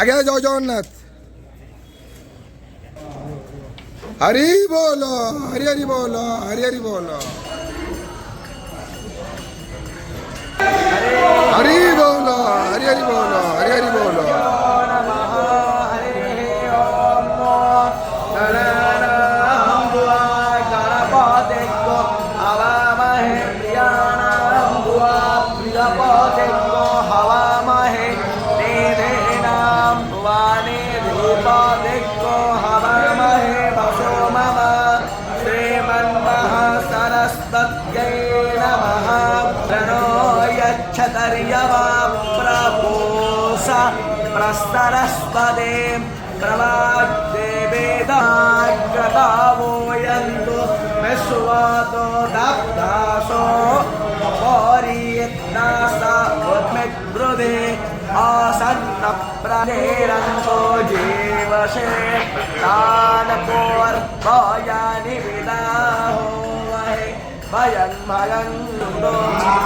আগে জয় জগন্নাথ। হরি বল, হরি হরি বল, হরি হরি বল, হরি বল, হরি হরি বল, হরি হরি বল। प्रस्तरस्पदे प्रवाद्ये वेदाग्रतावोयन्तु विश्वातो दब्धासो पौरीयत्नासा उद्मिद्रुदे आसन्नप्रनेरन्तो जीवसे तानपोर्भयानि विदाहो वहे भयं भयं नो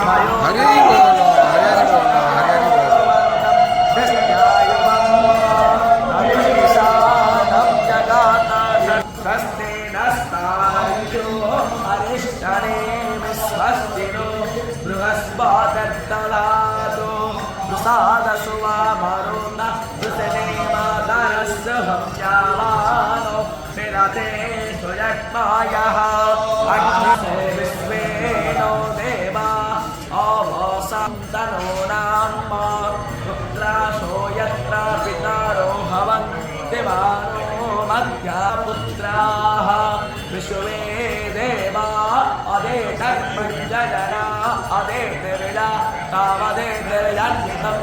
भयो हरि बोल, हरि हरि बोल, हरि हरि बोल। स्वस्तिनो बृहस्पतिर्दधातु प्रसादसुवामरुण वृषनेमादरस्य हव्यामानो विरते सुयक्ष्मायः अग्निसे विश्वेनो देवा अवसन्तनो नाम पुत्रासो यत्र पितरो भवन्ति मानो मध्यपुत्राः विश्वे देवा अदेतर्मञ्जना अदेतिर्या कामदेतिर्यन्नितम्